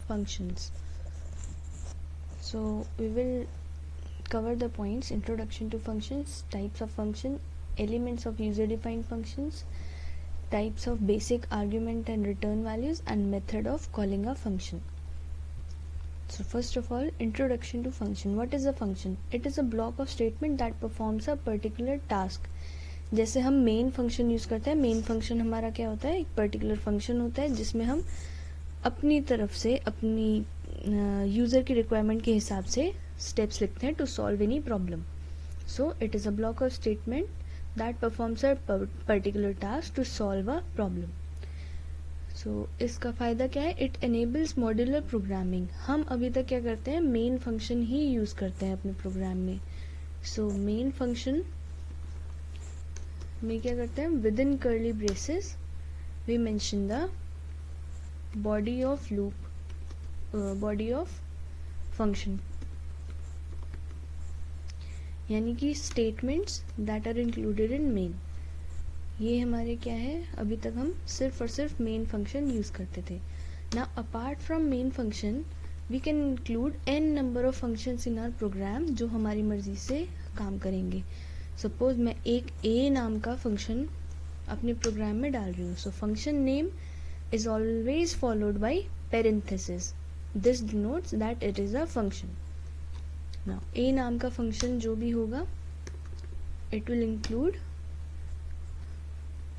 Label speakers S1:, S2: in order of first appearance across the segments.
S1: functions. So we will cover the points: introduction to functions, types of function, elements of user defined functions, types of basic argument and return values, and method of calling a function. So first of all, introduction to function. What is a function? It is a block of statement that performs a particular task. जैसे हम main function use करते हैं, main function हमारा क्या होता है, एक particular function होता है जिसमें हम अपनी तरफ से अपनी यूज़र की रिक्वायरमेंट के हिसाब से स्टेप्स लिखते हैं to solve any problem. So it is a block of statement that performs a particular task to solve a problem. So इसका फ़ायदा क्या है? It enables modular programming. हम अभी तक क्या करते हैं, मेन फंक्शन ही यूज़ करते हैं अपने प्रोग्राम में. सो मेन फंक्शन में क्या करते हैं, with in curly braces we mention the body of loop, body of function, यानी कि statements that are included in main. ये हमारे क्या है, अभी तक हम सिर्फ और सिर्फ मेन फंक्शन यूज़ करते थे. ना apart from main function we can include an number of functions in our program जो हमारी मर्जी से काम करेंगे. सपोज मैं एक ए नाम का फंक्शन अपने प्रोग्राम में डाल रही हूँ. So function name is always followed by parenthesis. This denotes that it is a function. Now A नाम का फंक्शन जो भी होगा, it will include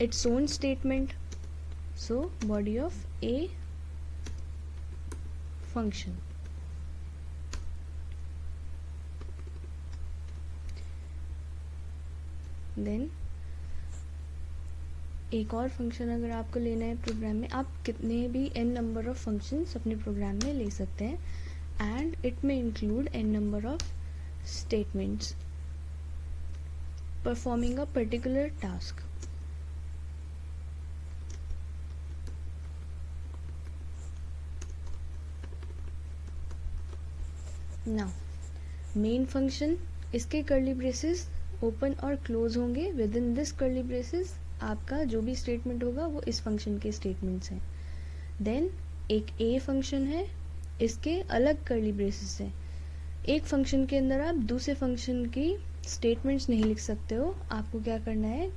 S1: its own statement. So body of a function. Then एक और फंक्शन अगर आपको लेना है प्रोग्राम में, आप कितने भी n नंबर ऑफ फंक्शंस अपने प्रोग्राम में ले सकते हैं, एंड इट में include n number of statements performing a particular task. Now main function, इसके कर्ली ब्रेसेस ओपन और क्लोज होंगे. With in this curly braces आपका जो भी स्टेटमेंट होगा वो इस फंक्शन के स्टेटमेंट्स हैं. देन एक ए फंक्शन है, इसके अलग कर्ली ब्रेसेस हैं. एक फंक्शन के अंदर आप दूसरे फंक्शन की स्टेटमेंट्स नहीं लिख सकते हो. आपको क्या करना है,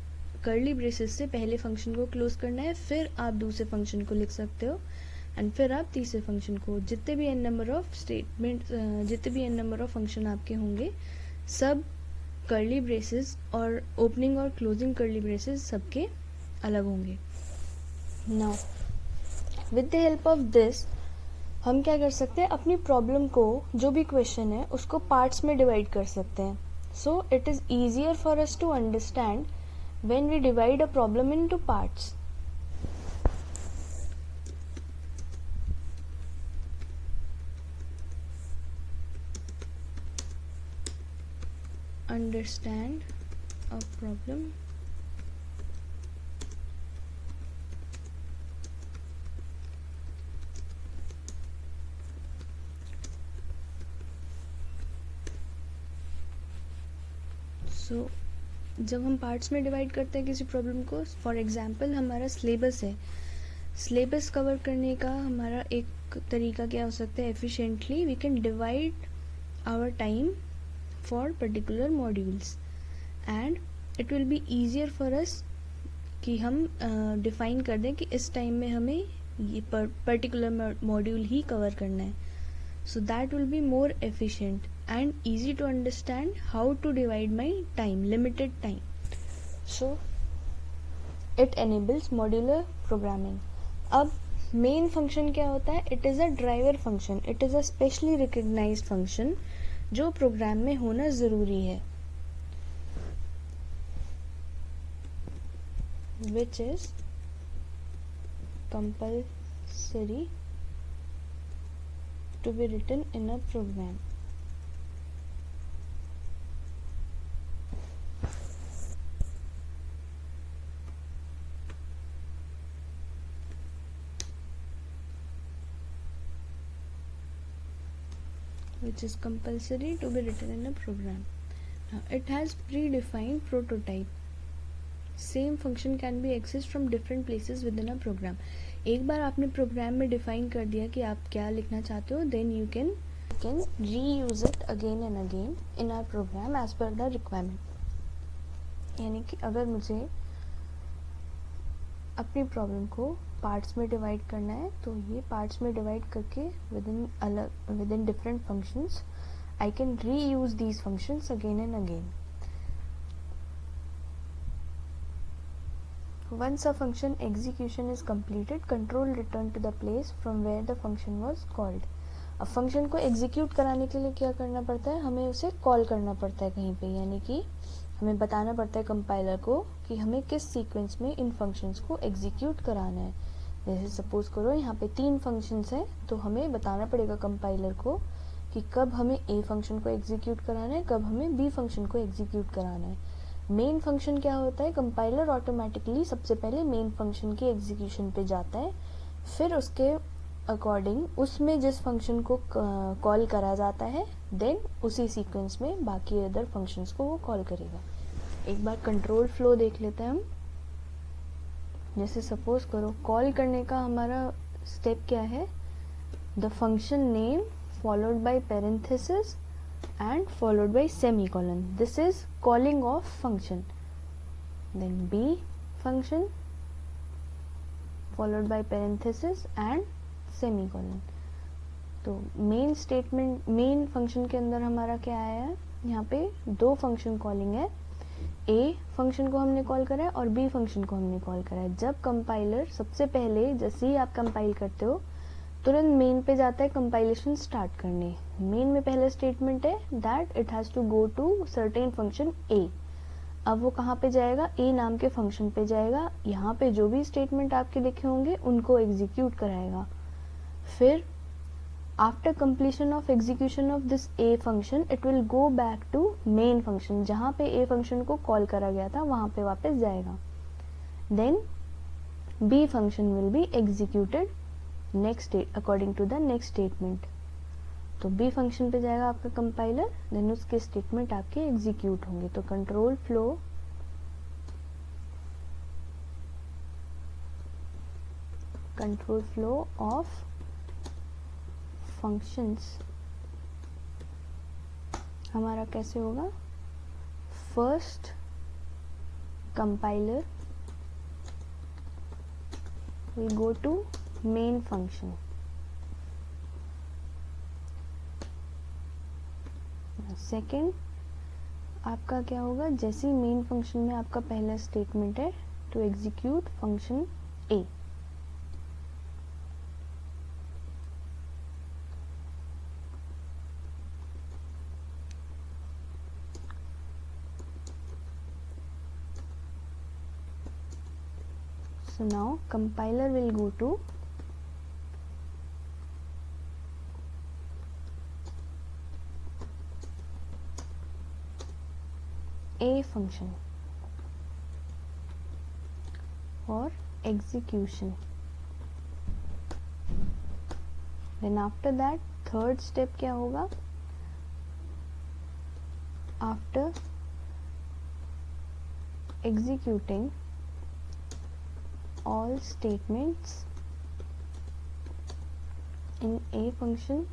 S1: कर्ली ब्रेसेस से पहले फंक्शन को क्लोज करना है, फिर आप दूसरे फंक्शन को लिख सकते हो, एंड फिर आप तीसरे फंक्शन को. जितने भी एन नंबर ऑफ स्टेटमेंट, जितने भी एन नंबर ऑफ फंक्शन आपके होंगे, सब कर्ली ब्रेसेस और ओपनिंग और क्लोजिंग कर्ली ब्रेसेस सबके अलग होंगे. Now with the help of this हम क्या कर सकते हैं, अपनी प्रॉब्लम को, जो भी क्वेश्चन है उसको पार्ट्स में डिवाइड कर सकते हैं. So it is easier for us to understand when we divide a problem into parts. Understand a problem सो जब हम पार्ट्स में डिवाइड करते हैं किसी प्रॉब्लम को, फॉर एग्जांपल हमारा सिलेबस है, सिलेबस कवर करने का हमारा एक तरीका क्या हो सकता है, efficiently we can divide our time for particular modules and it will be easier for us कि हम डिफाइन कर दें कि इस टाइम में हमें ये पर्टिकुलर मॉड्यूल ही कवर करना है. So that will be more efficient and easy to understand how to divide my time, limited time. So it enables modular programming. अब मेन फंक्शन क्या होता है, it is a driver function. It is a specially recognized function जो program में होना ज़रूरी है, which is compulsory to be written in a program. Which is compulsory to be written in a program. Now, it has predefined prototype. Same function can be accessed from different places within a program. एक बार आपने programme में define कर दिया कि आप क्या लिखना चाहते हो, then you can reuse it again and again in our program as per the requirement. यानी कि अगर मुझे अपनी प्रॉब्लम को पार्ट्स में डिवाइड करना है तो ये पार्ट्स में डिवाइड करके with in different functions I can reuse these functions again and again. Once a function execution is completed, control return to the place from where the function was called। अब function को execute कराने के लिए क्या करना पड़ता है, हमें उसे कॉल करना पड़ता है कहीं पे, यानी कि हमें बताना पड़ता है कंपाइलर को कि हमें किस सीक्वेंस में इन फंक्शंस को एग्जीक्यूट कराना है। जैसे सपोज करो यहाँ पे 3 फंक्शंस हैं, तो हमें बताना पड़ेगा कंपाइलर को कि कब हमें ए फंक्शन को एग्जीक्यूट कराना है, कब हमें बी फंक्शन को एग्जीक्यूट कराना है। मेन फंक्शन क्या होता है, कंपाइलर ऑटोमेटिकली सबसे पहले मेन फंक्शन की एग्जीक्यूशन पे जाता है, फिर उसके अकॉर्डिंग उसमें जिस फंक्शन को कॉल करा जाता है देन उसी सीक्वेंस में बाकी अदर फंक्शंस को वो कॉल करेगा। एक बार कंट्रोल फ्लो देख लेते हैं हम। जैसे सपोज करो कॉल करने का हमारा स्टेप क्या है, the function name followed by parenthesis and followed by semicolon, this is calling of function, then b function followed by parenthesis and semicolon। तो मेन स्टेटमेंट मेन फंक्शन के अंदर हमारा क्या आया है, यहाँ पे 2 फंक्शन कॉलिंग है, a फंक्शन को हमने कॉल करा है और b फंक्शन को हमने कॉल करा है। जब कंपाइलर सबसे पहले जैसे ही आप कंपाइल करते हो तुरंत मेन पे जाता है कंपाइलेशन स्टार्ट करने। मेन में पहला स्टेटमेंट है that it has to go to certain function A. अब वो कहाँ पे जाएगा, ए नाम के फंक्शन पे जाएगा, यहाँ पे जो भी स्टेटमेंट आपके लिखे होंगे उनको एग्जीक्यूट कराएगा। फिर after completion of execution of this A function it will go back to main function, जहाँ पे ए फंक्शन को कॉल करा गया था वहां पे वापस जाएगा। Then B function will be executed next according to the next statement. तो बी फंक्शन पे जाएगा आपका कंपाइलर, देन उसके स्टेटमेंट आपके एग्जीक्यूट होंगे। तो कंट्रोल फ्लो ऑफ फंक्शंस हमारा कैसे होगा, first compiler will go to main function, second आपका क्या होगा, जैसे ही मेन फंक्शन में आपका पहला स्टेटमेंट है to execute function A. So now compiler will go to a function for execution. Then after that third step क्या होगा, after executing all statements in a function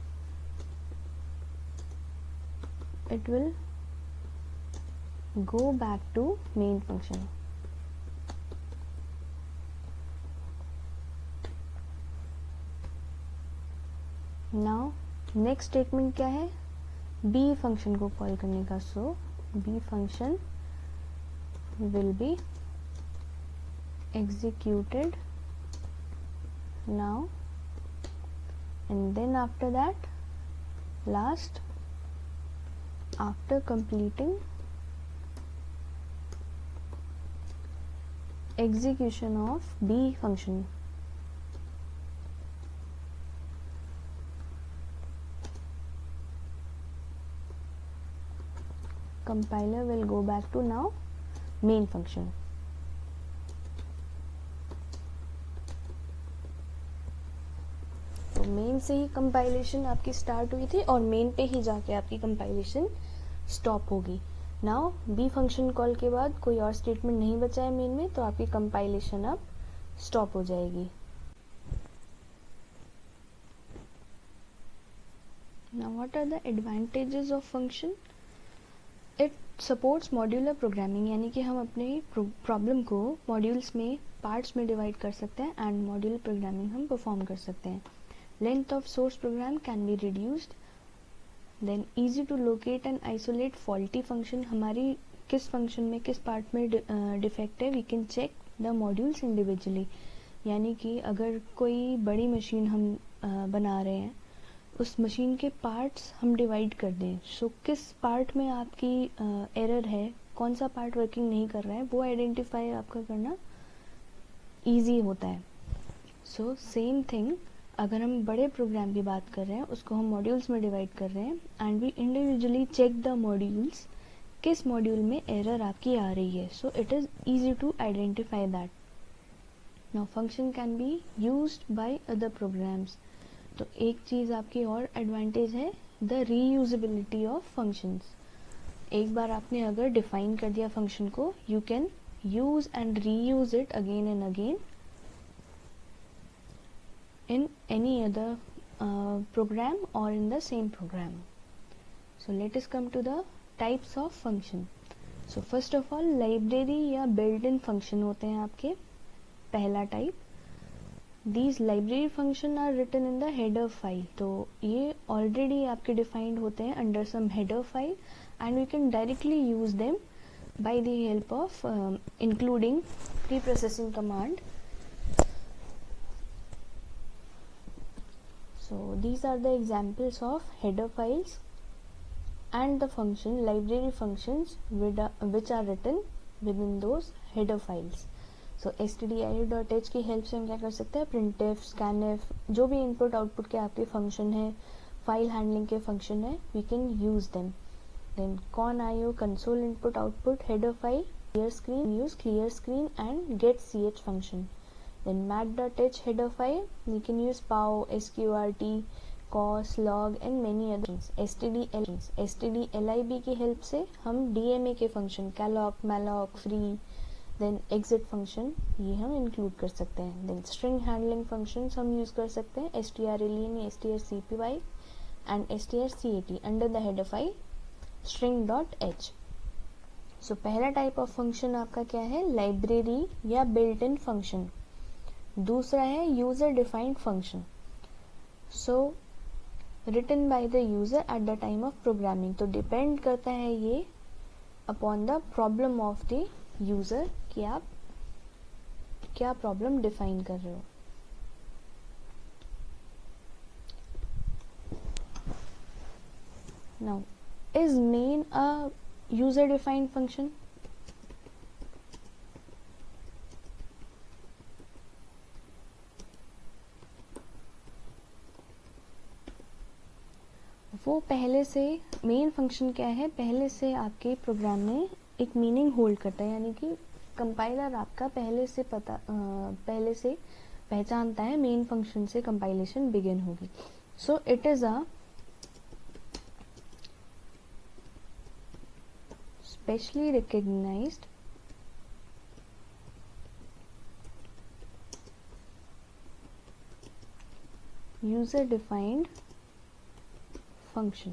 S1: it will go back to main function। now next statement क्या है, b function को call करने का। so b function will be executed now, and then after that last after completing execution of b function compiler will go back to now main function। तो main से ही compilation आपकी start हुई थी और main पे ही जाके आपकी कंपाइलेशन स्टॉप होगी। नाउ बी फंक्शन कॉल के बाद कोई और स्टेटमेंट नहीं बचा है मेन में, तो आपकी कंपाइलेशन अब स्टॉप हो जाएगी। Now what are the advantages of function? It supports modular programming, यानी कि हम अपने प्रॉब्लम को मॉड्यूल्स में, पार्ट्स में डिवाइड कर सकते हैं एंड मॉड्यूलर प्रोग्रामिंग हम परफॉर्म कर सकते हैं. Length of source program can be reduced. Then easy to locate and isolate faulty function. हमारी किस फंक्शन में किस पार्ट में डिफेक्ट है, we can check the modules individually. यानी कि अगर कोई बड़ी मशीन हम बना रहे हैं, उस मशीन के पार्ट्स हम डिवाइड कर दें, सो किस पार्ट में आपकी एरर है, कौन सा पार्ट वर्किंग नहीं कर रहा है, वो आइडेंटिफाई आपका करना इजी होता है. सो सेम थिंग, अगर हम बड़े प्रोग्राम की बात कर रहे हैं, उसको हम मॉड्यूल्स में डिवाइड कर रहे हैं and we individually check the modules, किस मॉड्यूल में एरर आपकी आ रही है. So it is easy to identify that. Now function can be used by other programs. तो एक चीज़ आपकी और एडवांटेज है, द रीयूजेबिलिटी ऑफ फंक्शंस. एक बार आपने अगर डिफाइन कर दिया फंक्शन को, you can use and reuse it again and again in any other program or in the same program. So let us come to the types of function. So first of all, library या built-in function होते हैं आपके. पहला type, these library function are written in the header file. तो ये already आपके defined होते हैं under some header file and we can directly use them by the help of including preprocessing command. So these are the examples of header files and the function library functions which are written within those header files. So stdio.h की help से हम क्या कर सकते हैं, printf, scanf, जो भी input output के आपके फंक्शन है, फाइल हैंडलिंग के फंक्शन है, we can use them. Then conio, console input output, header file, clear screen, use clear screen and get ch function. Then mat.h header file, you can use pow, sqrt, cos, log and many others. stdlib की help से हम dma के function calloc, malloc, free, then exit function ये हम include कर सकते हैं. then string handling functions हम यूज कर सकते हैं strlen, strcpy and strcat under the header file string.h. so पहला टाइप ऑफ फंक्शन आपका क्या है, लाइब्रेरी या बिल्ट इन फंक्शन. दूसरा है user defined function. So written by the user at the time of programming. तो डिपेंड करता है ये upon the problem of the user कि आप क्या प्रॉब्लम डिफाइन कर रहे हो. Now is main a user defined function? वो पहले से मेन फंक्शन क्या है, पहले से आपके प्रोग्राम में एक मीनिंग होल्ड करता है, यानी कि कंपाइलर आपका पहले से पहचानता है मेन फंक्शन से कंपाइलेशन बिगिन होगी. So it is a specially recognized user defined function.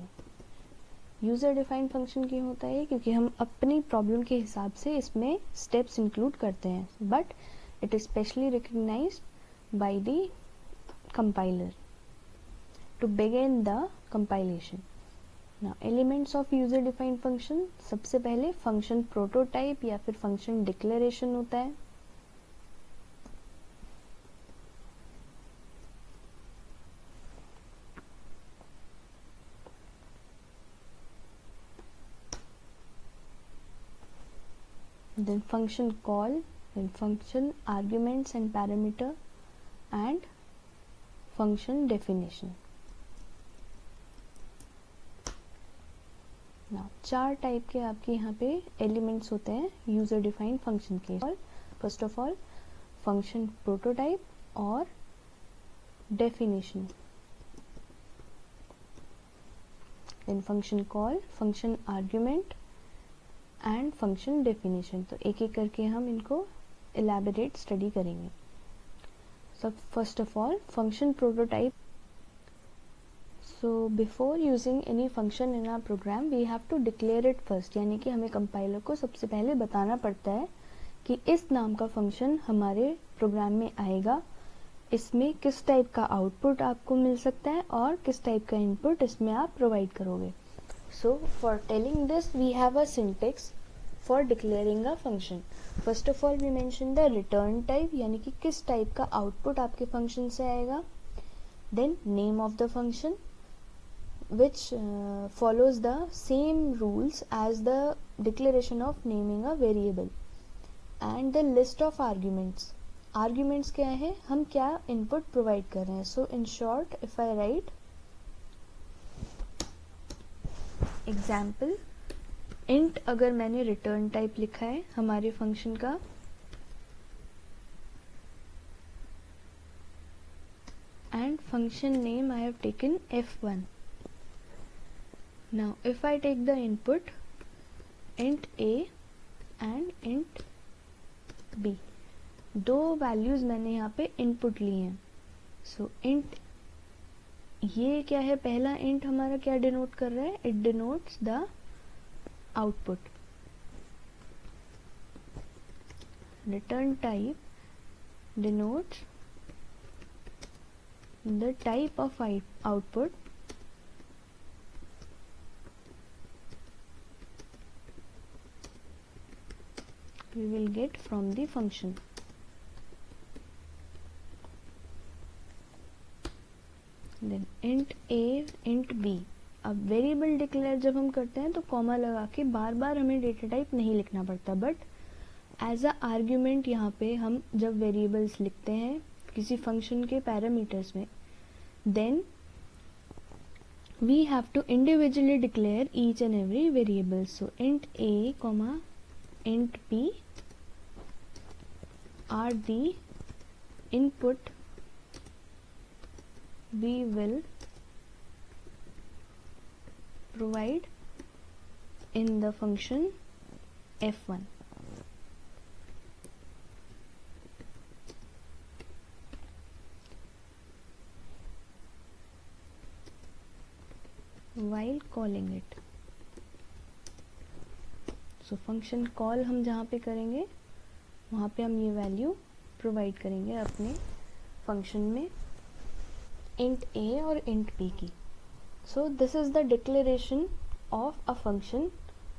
S1: User defined function क्यों होता है, क्योंकि हम अपनी प्रॉब्लम के हिसाब से इसमें स्टेप्स इंक्लूड करते हैं, but it is specially recognized by the compiler to begin the compilation. Now elements of user defined function, सबसे पहले फंक्शन प्रोटोटाइप या फिर फंक्शन डिक्लेरेशन होता है. then function call, then function arguments and parameter and function definition. now चार type के आपके यहाँ पे एलिमेंट्स होते हैं यूजर डिफाइंड फंक्शन के. First of all function prototype और definition, then function call, function argument and function definition. तो एक एक करके हम इनको एलैबोरेट स्टडी करेंगे. सब first of all function prototype. So before using any function in our program we have to declare it first, यानी कि हमें कंपाइलर को सबसे पहले बताना पड़ता है कि इस नाम का फंक्शन हमारे प्रोग्राम में आएगा, इसमें किस टाइप का आउटपुट आपको मिल सकता है और किस टाइप का इनपुट इसमें आप प्रोवाइड करोगे. So for telling this we have a syntax for declaring a function. First of all we mention the return type, यानी कि किस टाइप का आउटपुट आपके फंक्शन से आएगा. Then name of the function which follows the same rules as the declaration of naming a variable, and the list of arguments. Arguments क्या है, हम क्या input provide कर रहे हैं. So in short if I write example int, अगर मैंने return type लिखा है हमारे function का, and function name I have taken f1. Now if I take the input int a and int b, दो वैल्यूज मैंने यहाँ पे इनपुट लिए हैं. सो int ये क्या है, पहला int हमारा क्या डिनोट कर रहा है, it denotes the output. Return type denotes the type of output we will get from the function. Then int a int b. अब वेरिएबल डिक्लेयर जब हम करते हैं तो कॉमा लगा के बार बार हमें डेटा टाइप नहीं लिखना पड़ता, बट एज अ आर्ग्यूमेंट यहाँ पे हम जब वेरिएबल्स लिखते हैं किसी फंक्शन के पैरामीटर्स में, then we have to individually declare each and every variable. So int a comma int b are the input we will provide in the function f1. while calling it. So function call हम जहाँ पे करेंगे वहाँ पे हम ये value provide करेंगे अपने फंक्शन में int a और int b की. So this is the declaration of a function.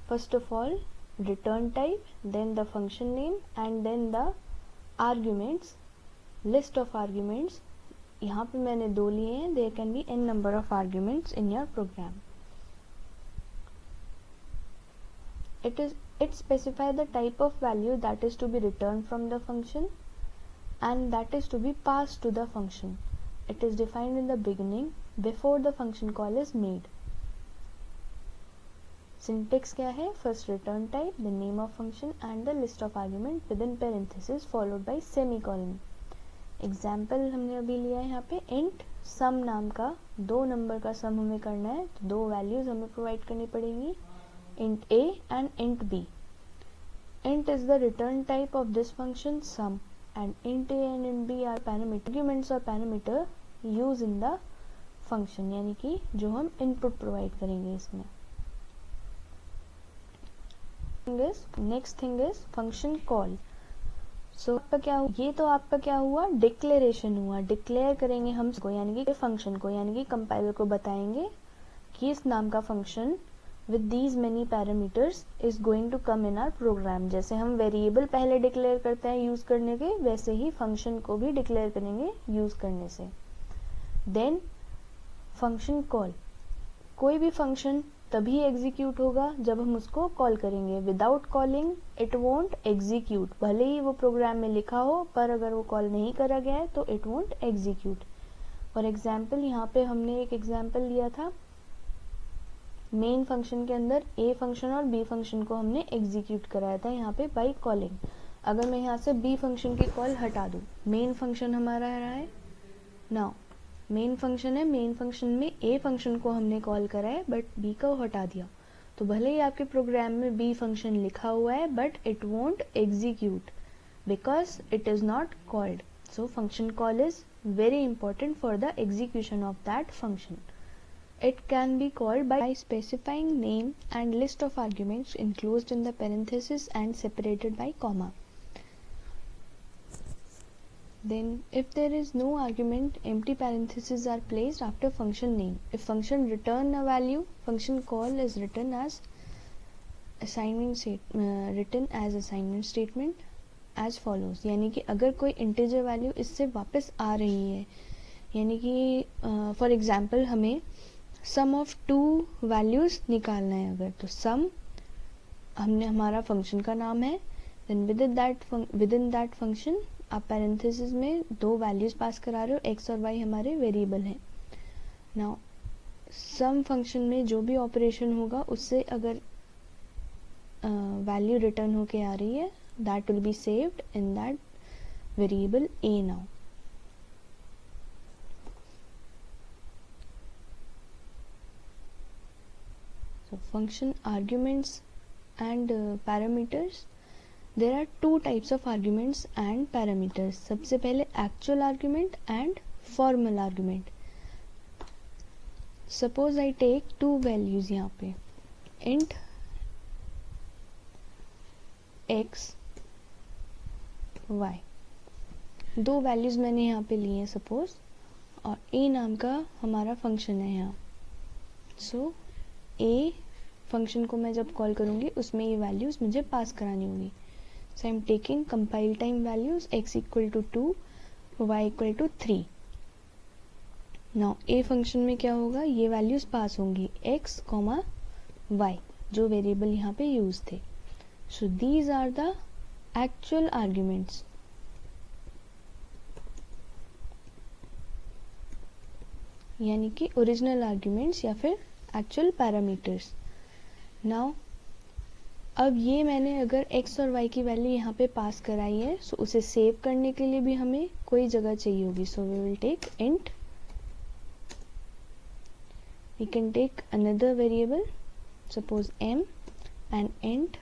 S1: First of all return type, then the function name and then the arguments, list of arguments. यहाँ पे मैंने दो लिए हैं, there can be n number of arguments in your program. It specify the type of value that is to be returned from the function and that is to be passed to the function. It is defined in the beginning before the function call is made. Syntax क्या है, first return type, the name of function and the list of argument within parenthesis followed by semicolon. Example हमने अभी लिया है यहाँ पे int sum नाम का, दो नंबर का sum हमें करना है तो दो values हमें provide करनी पड़ेंगी, int a and int b. Int is the return type of this function sum and int a and int b are parameter arguments or parameter used in the function, यानी कि जो हम input provide करेंगे इसमें. Next thing is function call. So आपका क्या हुआ, ये तो आपका क्या हुआ, डिक्लेरेशन हुआ. डिक्लेयर करेंगे हम इसको, यानी कि फंक्शन को, यानी कि कंपाइलर को बताएंगे कि इस नाम का function with these many parameters is going to come in our program. जैसे हम वेरिएबल पहले डिक्लेयर करते हैं यूज करने के, वैसे ही फंक्शन को भी डिक्लेयर करेंगे यूज करने से. देन फंक्शन कॉल, कोई भी फंक्शन तभी एग्जीक्यूट होगा जब हम उसको कॉल करेंगे. Without calling it won't execute. भले ही वो प्रोग्राम में लिखा हो, पर अगर वो कॉल नहीं करा गया है तो it won't execute. For example यहाँ पे हमने एक एग्जाम्पल लिया था, मेन फंक्शन के अंदर ए फंक्शन और बी फंक्शन को हमने एग्जीक्यूट कराया था यहाँ पे बाई कॉलिंग. अगर मैं यहाँ से बी फंक्शन की कॉल हटा दूँ, मेन फंक्शन हमारा रहा है. नाउ मेन फंक्शन है, मेन फंक्शन में ए फंक्शन को हमने कॉल करा है बट बी को हटा दिया, तो भले ही आपके प्रोग्राम में बी फंक्शन लिखा हुआ है but it won't execute because it is not called. So function call is very important for the execution of that function. It can be called by specifying name and list of arguments enclosed in the parenthesis and separated by comma. Then if there is no argument, empty parentheses are placed after function name. If function return a value, function call is written as assignment statement as follows. यानी कि अगर कोई integer value इससे वापस आ रही है, यानी कि फॉर एग्जाम्पल हमें सम ऑफ टू वैल्यूज निकालना है अगर, तो सम हमने हमारा फंक्शन का नाम है, then within that function आप पैरेंथेसिस में दो वैल्यूज पास करा रहे हो, एक्स और वाई हमारे वेरिएबल हैं. नाउ सम फंक्शन में जो भी ऑपरेशन होगा उससे अगर वैल्यू रिटर्न होके आ रही है, that will be saved in that variable A. Now so function arguments and parameters. There are two types of arguments and parameters. सबसे पहले actual argument and formal argument. Suppose I take two values यहाँ पे, int x y, दो values मैंने यहाँ पे लिए हैं सपोज, और a नाम का हमारा फंक्शन है यहाँ. सो ए फंक्शन को मैं जब कॉल करूँगी उसमें ये वैल्यूज़ मुझे पास करानी होगी. So I am taking compile time values x equal to 2, y equal to 3. Now A function में क्या होगा, ये वैल्यूज़ पास होंगी x, y, जो वेरिएबल यहाँ पे यूज थे. So these are the actual arguments. यानी कि ओरिजिनल आर्ग्यूमेंट्स या फिर एक्चुअल पैरामीटर्स. नाउ अब ये मैंने अगर x और y की वैल्यू यहाँ पे पास कराई है, सो उसे सेव करने के लिए भी हमें कोई जगह चाहिए होगी. So we will take int, we can take another variable suppose m and int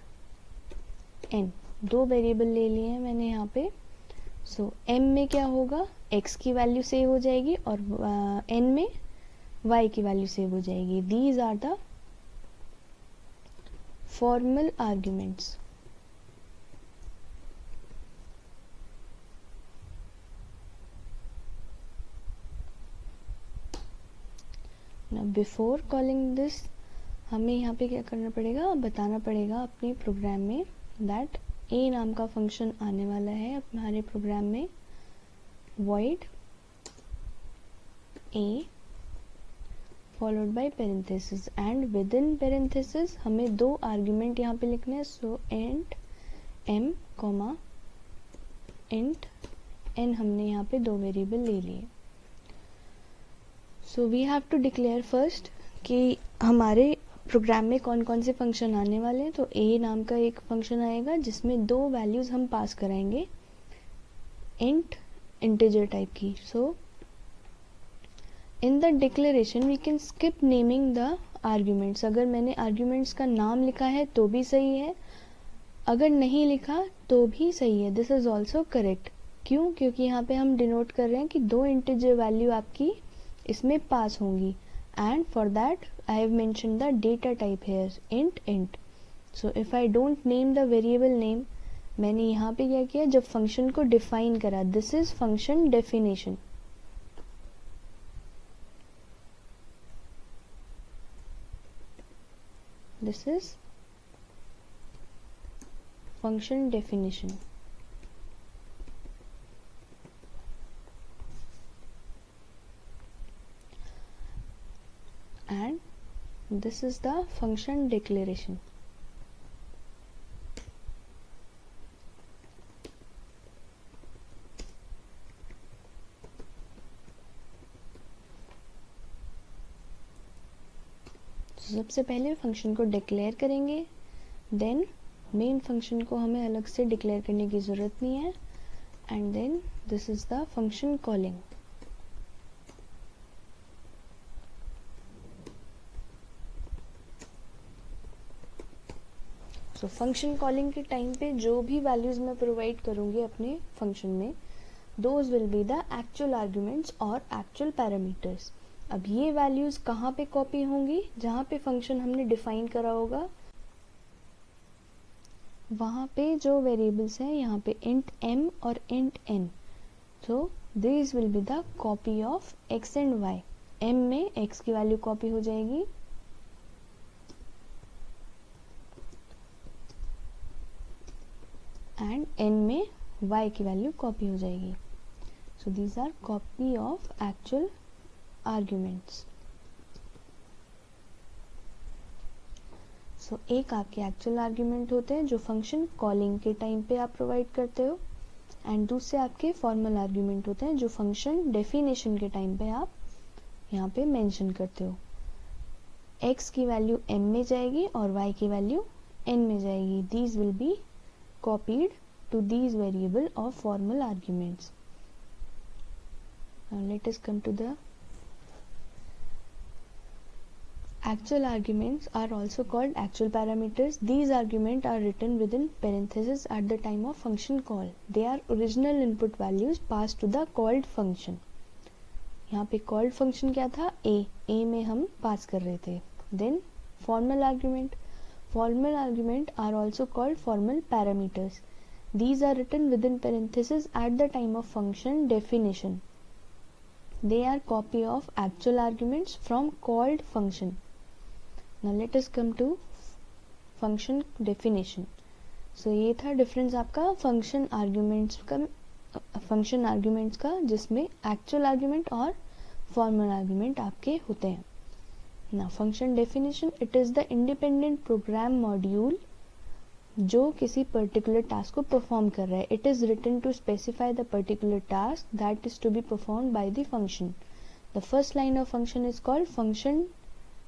S1: n. दो वेरिएबल ले लिए हैं मैंने यहाँ पे. सो m में क्या होगा, x की वैल्यू सेव हो जाएगी और n में y की वैल्यू सेव हो जाएगी. These are the formal arguments. Now before calling this हमें यहाँ पे क्या करना पड़ेगा, बताना पड़ेगा अपने प्रोग्राम में दैट a नाम का फंक्शन आने वाला है हमारे प्रोग्राम में. void a followed by parenthesis and within parenthesis हमें दो आर्ग्यूमेंट यहाँ पे लिखने हैं. सो int m int n हमने यहाँ पे दो वेरिएबल ले लिए. So we have to declare first कि हमारे प्रोग्राम में कौन कौन से फंक्शन आने वाले हैं. तो a नाम का एक फंक्शन आएगा जिसमें दो वैल्यूज हम पास कराएंगे, int इंटीजर टाइप की. So in the declaration we can skip naming the arguments. अगर मैंने आर्ग्यूमेंट्स का नाम लिखा है तो भी सही है, अगर नहीं लिखा तो भी सही है. This is also correct. क्यों? क्योंकि यहाँ पे हम डिनोट कर रहे हैं कि दो इंटीजर वैल्यू आपकी इसमें पास होंगी. And for that I have mention the data type hair int. So if I don't name the variable name, मैंने यहाँ पे क्या किया, जब फंक्शन को डिफाइन करा, this is function definition. This is function definition. And this is the function declaration. सबसे पहले फंक्शन को डिक्लेयर करेंगे, देन मेन फंक्शन को हमें अलग से डिक्लेयर करने की ज़रूरत नहीं है. And then this is the function calling. So function calling के टाइम पे जो भी वैल्यूज मैं प्रोवाइड करूंगी अपने फंक्शन में, those will be the actual arguments और एक्चुअल पैरामीटर्स. अब ये वैल्यूज कहाँ पे कॉपी होंगी, जहाँ पे फंक्शन हमने डिफाइन करा होगा वहाँ पे जो वेरिएबल्स हैं, यहाँ पे int m और int n, so these will be the copy of x and y. m में x की वैल्यू कॉपी हो जाएगी एंड n में y की वैल्यू कॉपी हो जाएगी. So these are copy of actual arguments. So एक आपके एक्चुअल आर्ग्यूमेंट होते हैं जो फंक्शन कॉलिंग के टाइम पे आप प्रोवाइड करते हो, एंड दूसरे आपके फॉर्मल आर्ग्यूमेंट होते हैं जो फंक्शन डेफिनेशन के टाइम पे आप यहाँ पे मेंशन करते हो. x की वैल्यू m में जाएगी और y की वैल्यू n में जाएगी. These will be copied to these variable of formal arguments. Now let us come to the actual arguments are also called actual parameters. These arguments are written within parentheses at the time of function call. They are original input values passed to the called function. यहाँ पे called function क्या था, a में हम पास कर रहे थे. Then formal argument. Formal argument are also called formal parameters. These are written within parentheses at the time of function definition. They are copy of actual arguments from called function. Now let us come to function definition. So ये था difference आपका function arguments का जिसमें actual argument और formal argument आपके होते हैं. ना function definition, it is the independent program module जो किसी पर्टिकुलर टास्क को परफॉर्म कर रहा है. It is written to specify the particular task that is to be performed by the function. The first line of function is called function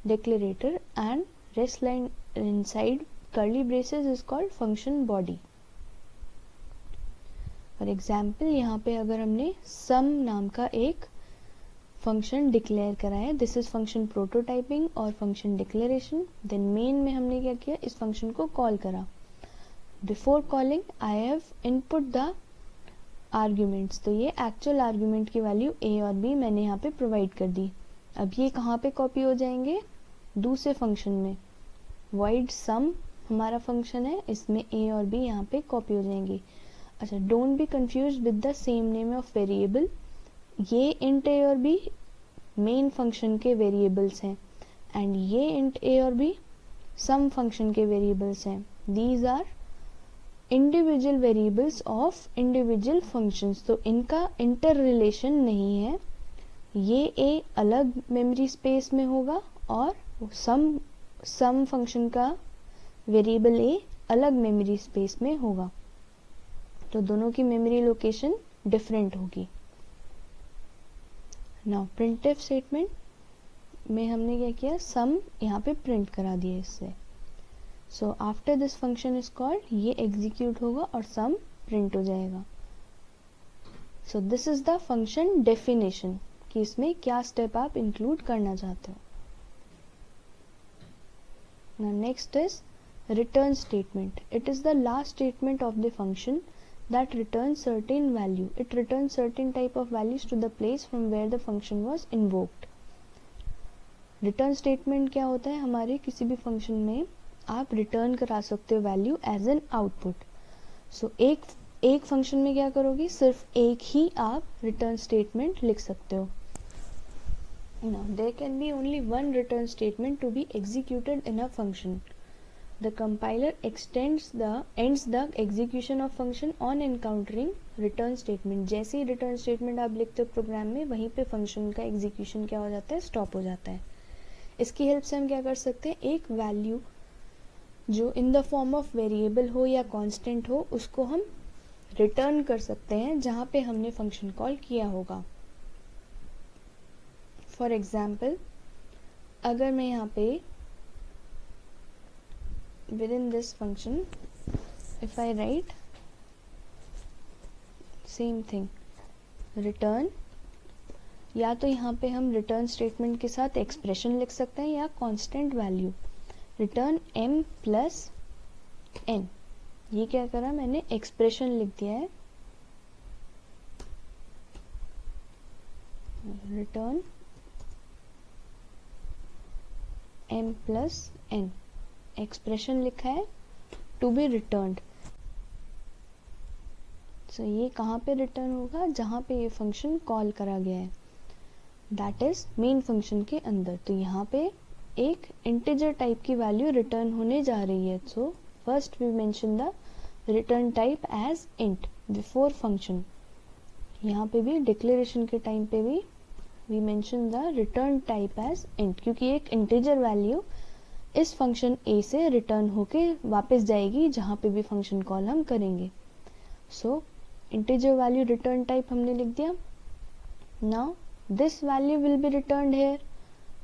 S1: declarator and rest line inside curly braces is called function body. For example, यहाँ पे अगर हमने sum नाम का एक function declare करा है, this is function prototyping और फंक्शन डिक्लेरेशन. देन मेन में हमने क्या किया, इस फंक्शन को कॉल करा. Before calling I have input the arguments, तो ये एक्चुअल आर्ग्यूमेंट की वैल्यू a और b मैंने यहाँ पे प्रोवाइड कर दी. अब ये कहाँ पे कॉपी हो जाएंगे, दूसरे फंक्शन में. void sum हमारा फंक्शन है, इसमें a और b यहाँ पे कॉपी हो जाएंगे. अच्छा, don't be confuse with the same name of variable. ये int a और b मेन फंक्शन के वेरिएबल्स हैं एंड ये int a और b सम फंक्शन के वेरिएबल्स हैं. These are individual variables of individual functions. तो इनका इंटर रिलेशन नहीं है. ये a अलग मेमोरी स्पेस में होगा और सम फंक्शन का वेरिएबल a अलग मेमोरी स्पेस में होगा. तो दोनों की मेमोरी लोकेशन डिफरेंट होगी. नाउ प्रिंटफ स्टेटमेंट में हमने क्या किया, सम यहाँ पे प्रिंट करा दिया इससे. So after this function is called, ये एग्जीक्यूट होगा और सम प्रिंट हो जाएगा. सो this is the function definition कि इसमें क्या स्टेप आप इंक्लूड करना चाहते हो. Now next is return statement. It is the last statement of the function that returns certain value. It returns certain type of values to the place from where the function was invoked. Return statement क्या होता है, हमारे किसी भी function में आप return करा सकते हो वैल्यू एज एन आउटपुट. सो एक फंक्शन में क्या करोगे, सिर्फ एक ही आप रिटर्न स्टेटमेंट लिख सकते हो. Now, there can be only one return statement to be executed in a function. The compiler ends the execution of function on encountering return statement. जैसे ही return statement आप लिखते हो प्रोग्राम में, वहीं पे फंक्शन का एग्जीक्यूशन क्या हो जाता है, स्टॉप हो जाता है. इसकी हेल्प से हम क्या कर सकते हैं, एक वैल्यू जो in the form of variable हो या कांस्टेंट हो, उसको हम रिटर्न कर सकते हैं जहाँ पे हमने फंक्शन कॉल किया होगा. फॉर एग्जाम्पल, अगर मैं यहाँ पे with in this function if I right same thing return, या तो यहाँ पे हम रिटर्न स्टेटमेंट के साथ एक्सप्रेशन लिख सकते हैं या constant value, return m plus n. ये क्या करा, मैंने एक्सप्रेशन लिख दिया है, return m plus n expression लिखा है टू बी रिटर्न्ड। सो ये कहाँ पे रिटर्न होगा, जहाँ पे ये फंक्शन कॉल करा गया है, दैट इज मेन फंक्शन के अंदर। तो यहाँ पे एक इंटीजर टाइप की वैल्यू रिटर्न होने जा रही है। So first we mention the return type as int before function. यहाँ पे भी डिक्लेरेशन के टाइम पे भी we mention the return type as int, क्योंकि एक इंटीजर वैल्यू इस फंक्शन ए से रिटर्न होके वापस जाएगी जहाँ पे भी फंक्शन कॉल हम करेंगे। सो इंटीजर वैल्यू रिटर्न टाइप हमने लिख दिया। Now this value will be returned here.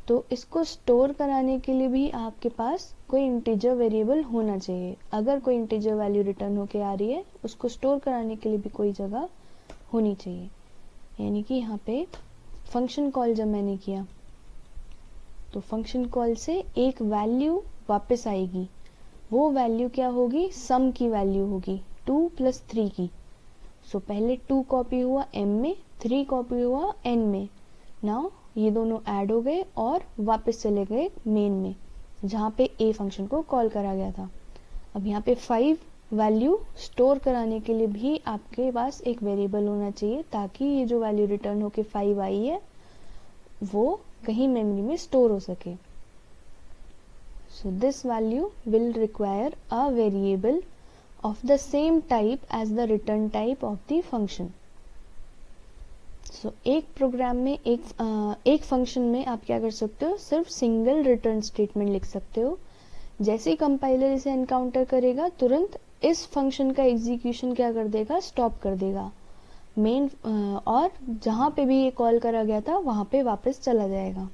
S1: तो इसको स्टोर कराने के लिए भी आपके पास कोई इंटीजर वेरिएबल होना चाहिए। अगर कोई इंटीजर वैल्यू रिटर्न होके आ रही है, उसको स्टोर कराने के लिए भी कोई जगह होनी चाहिए। यानी कि यहाँ पे फंक्शन कॉल जब मैंने किया तो फंक्शन कॉल से एक वैल्यू वापस आएगी। वो वैल्यू क्या होगी, सम की वैल्यू होगी 2 + 3 की। सो पहले 2 कॉपी हुआ m में, 3 कॉपी हुआ n में। नाउ ये दोनों ऐड हो गए और वापस चले गए मेन में, जहाँ पे a फंक्शन को कॉल करा गया था। अब यहाँ पे 5 वैल्यू स्टोर कराने के लिए भी आपके पास एक वेरिएबल होना चाहिए, ताकि ये जो वैल्यू रिटर्न होके 5 आई है वो कहीं मेमोरी में स्टोर हो सके। So this value will require a variable of the same type as the return type of the function. So एक प्रोग्राम में एक फंक्शन में आप क्या कर सकते हो, सिर्फ सिंगल रिटर्न स्टेटमेंट लिख सकते हो। जैसे ही कंपाइलर इसे एनकाउंटर करेगा, तुरंत इस फंक्शन का एग्जीक्यूशन क्या कर देगा, स्टॉप कर देगा मेन, और जहाँ पे भी ये कॉल करा गया था वहाँ पे वापस चला जाएगा।